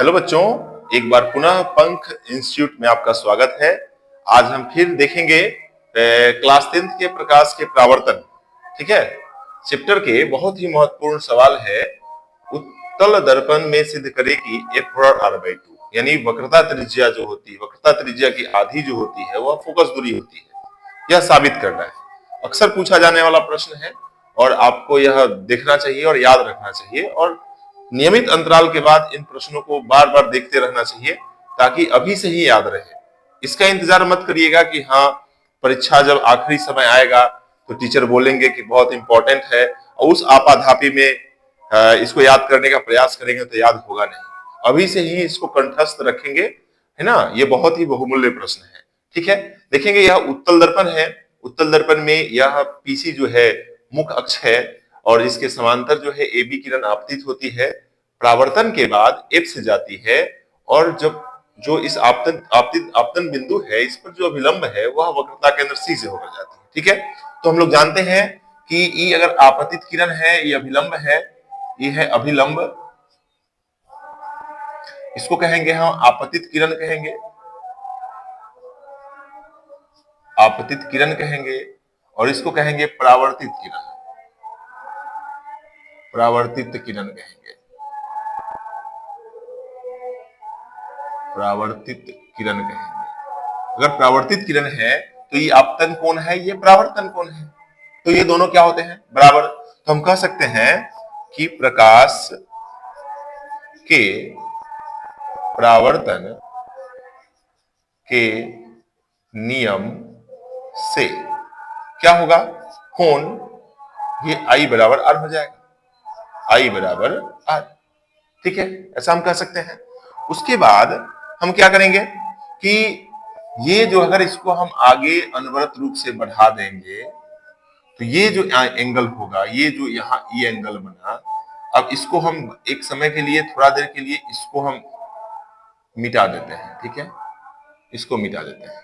Hello बच्चों, एक बार पुनः पंख इंस्टीट्यूट में आपका स्वागत है। आज हम फिर देखेंगे क्लास 10 के प्रकाश के प्रावर्तन। ठीक है, चैप्टर के बहुत ही महत्वपूर्ण सवाल है, उत्तल दर्पण में सिद्ध करे कि f बराबर r/2, यानी वक्रता त्रिज्या जो होती है, वक्रता त्रिज्या की आधी जो होती है वह फोकस दूरी होती है, यह साबित करना है। अक्सर पूछा जाने वाला प्रश्न है और आपको यह देखना चाहिए और याद रखना चाहिए, और नियमित अंतराल के बाद इन प्रश्नों को बार बार देखते रहना चाहिए ताकि अभी से ही याद रहे। इसका इंतजार मत करिएगा कि हाँ परीक्षा जब आखिरी समय आएगा तो टीचर बोलेंगे कि बहुत इंपॉर्टेंट है और उस आपाधापी में इसको याद करने का प्रयास करेंगे तो याद होगा नहीं। अभी से ही इसको कंठस्थ रखेंगे, है ना। ये बहुत ही बहुमूल्य प्रश्न है। ठीक है, देखेंगे यह उत्तल दर्पण है। उत्तल दर्पण में यह पीसी जो है मुख्य अक्ष है और इसके समांतर जो है AB किरण आपतित होती है, परावर्तन के बाद F से जाती है, और जब जो इस आपतन बिंदु है इस पर जो अभिलंब है वह वक्रता केंद्र C से होकर जाती है। ठीक है, तो हम लोग जानते हैं कि E अगर आपतित किरण है, ये अभिलंब है, ये है अभिलंब, इसको कहेंगे हम आपतित किरण कहेंगे, आपतित किरण कहेंगे, और इसको कहेंगे परावर्तित किरण, परावर्तित किरण कहेंगे, परावर्तित किरण कहेंगे। अगर परावर्तित किरण है तो ये आपतन कोण है, ये परावर्तन कोण है, तो ये दोनों क्या होते हैं? बराबर। तो हम कह सकते हैं कि प्रकाश के परावर्तन के नियम से क्या होगा? कोण ये I बराबर R हो जाएगा, I बराबर R। ठीक है, ऐसा हम कह सकते हैं। उसके बाद हम क्या करेंगे कि ये जो, अगर इसको हम आगे अनवरत रूप से बढ़ा देंगे तो ये जो एंगल होगा, ये जो यहाँ ये एंगल बना, अब इसको हम एक समय के लिए, थोड़ा देर के लिए इसको हम मिटा देते हैं। ठीक है, इसको मिटा देते हैं।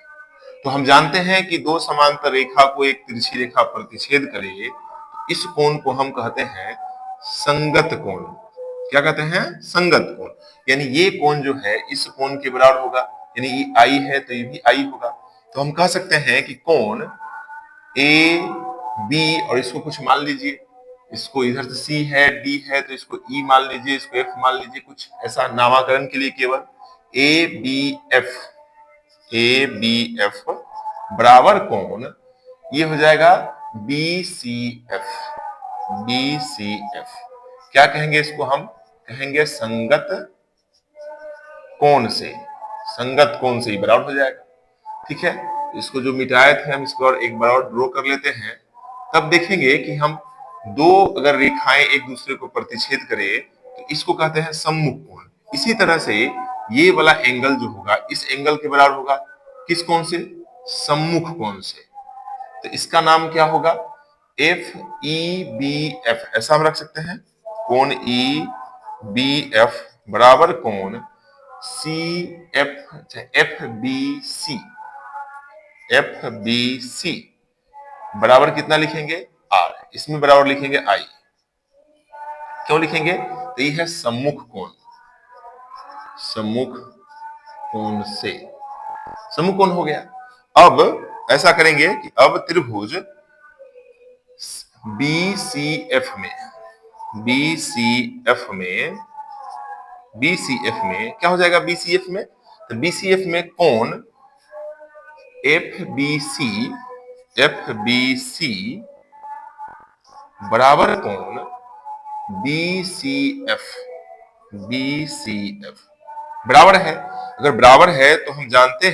तो हम जानते हैं कि दो समांतर रेखा को एक तिरछी रेखा प्रतिच्छेद करे, इस कोण को हम कहते हैं संगत कोण। क्या कहते हैं? संगत कोण। यानी ये कोण जो है इस कोण के बराबर होगा, यानी ये I है तो ये भी I होगा। तो हम कह सकते हैं कि कोण A B, और इसको कुछ मान लीजिए, इसको इधर से C है, D है, तो इसको E मान लीजिए, इसको F मान लीजिए, कुछ ऐसा नामकरण के लिए केवल ABF, ABF बराबर कोण ये हो जाएगा BCF, BCF। क्या कहेंगे इसको? हम कहेंगे संगत कोण से, संगत कोण से ही बराबर हो जाएगा। ठीक है, इसको जो मिटाए थे हम इसको और एक बार और ड्रॉ कर लेते हैं, तब देखेंगे कि हम दो अगर रेखाएं एक दूसरे को प्रतिच्छेद करें तो इसको कहते हैं सम्मुख कोण। इसी तरह से ये वाला एंगल जो होगा इस एंगल के बराबर होगा, किस कोण से? सम्मुख कोण से। तो इसका नाम क्या होगा? FEBF, ऐसा हम रख सकते हैं। कोण EBF बराबर कोण FBC, FBC बराबर कितना लिखेंगे? R। इसमें बराबर लिखेंगे I। क्यों लिखेंगे? तो ये है सम्मुख कोण, सम्मुख कोण से, सम्मुख कोण हो गया। अब ऐसा करेंगे कि अब त्रिभुज BCF में, BCF में, BCF में क्या हो जाएगा? BCF में, तो BCF में कोण FBC, FBC बराबर कोण BCF, BCF बराबर है। अगर बराबर है तो हम जानते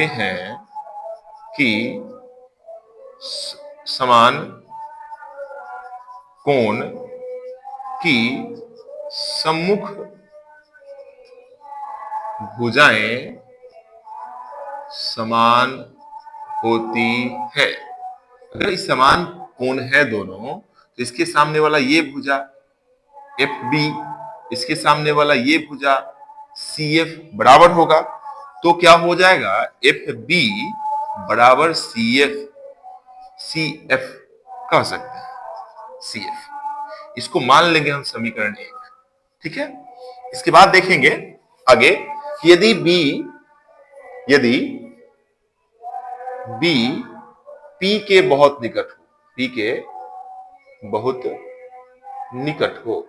हैं कि समान कोण की सम्मुख भुजाएं समान होती है। अगर इस समान कोण है दोनों, तो इसके सामने वाला ये भुजा FB, इसके सामने वाला ये भुजा CF बराबर होगा, तो क्या हो जाएगा? FB बराबर CF, CF कह सकते हैं, CF। इसको मान लेंगे हम समीकरण 1। ठीक है, इसके बाद देखेंगे आगे कि यदि बी पी के बहुत निकट हो, पी के बहुत निकट हो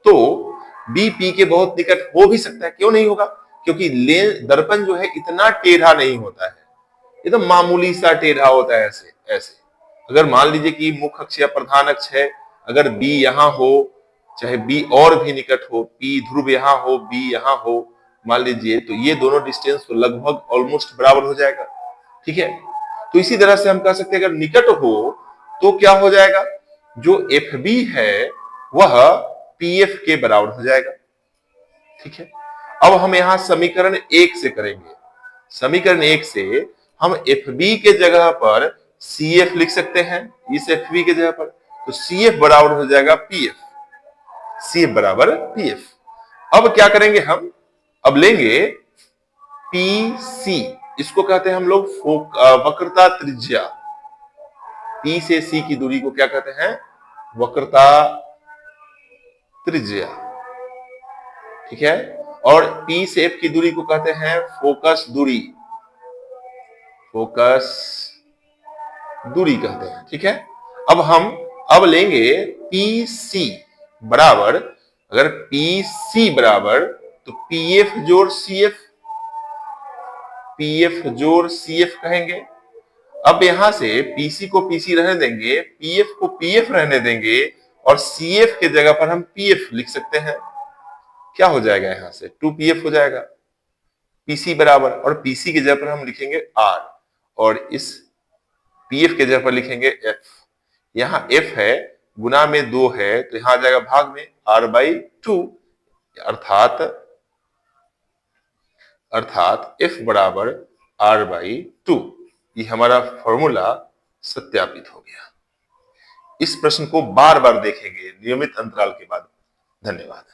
तो बी पी के बहुत निकट हो भी सकता है। क्यों नहीं होगा? क्योंकि दर्पण जो है इतना टेढ़ा नहीं होता है, एकदम मामूली सा टेढ़ा होता है, ऐसे ऐसे। अगर मान लीजिए कि मुख्य अक्ष या प्रधान अक्ष है, अगर बी यहां हो, चाहे बी और भी निकट हो, पी ध्रुव यहां हो, बी यहां हो, मान लीजिए, तो ये दोनों डिस्टेंस तो लगभग ऑलमोस्ट बराबर हो जाएगा। ठीक है, तो इसी तरह से हम कह सकते हैं अगर निकट हो तो क्या हो जाएगा, जो एफ बी है वह पी एफ के बराबर हो जाएगा। ठीक है, अब हम यहां समीकरण 1 से करेंगे। समीकरण 1 से हम एफ बी के जगह पर सी एफ लिख सकते हैं, इस एफ बी के जगह पर, तो सी एफ बराबर हो जाएगा पी एफ, सी एफ बराबर पी एफ। अब क्या करेंगे हम, अब लेंगे पी सी, इसको कहते हैं हम लोग वक्रता त्रिज्या। पी से सी की दूरी को क्या कहते हैं? वक्रता त्रिज्या। ठीक है, और पी से एफ की दूरी को कहते हैं फोकस दूरी, फोकस दूरी कहते हैं। ठीक है, अब हम लेंगे पी सी बराबर, अगर पी सी बराबर तो पी एफ जोड़ सी एफ, पी एफ जोड़ सी एफ कहेंगे। अब यहां से पीसी को पीसी रहने देंगे, पीएफ को पीएफ रहने देंगे, और सीएफ के जगह पर हम पीएफ लिख सकते हैं। क्या हो जाएगा, यहां से 2pf हो जाएगा, पीसी बराबर, और पीसी की जगह पर हम लिखेंगे आर, और इस पीएफ के जगह पर लिखेंगे एफ। यहां एफ है, गुना में 2 है, तो यहां आ जाएगा भाग में r/2, अर्थात एफ बराबर r/2। ये हमारा फॉर्मूला सत्यापित हो गया। इस प्रश्न को बार बार देखेंगे नियमित अंतराल के बाद। धन्यवाद।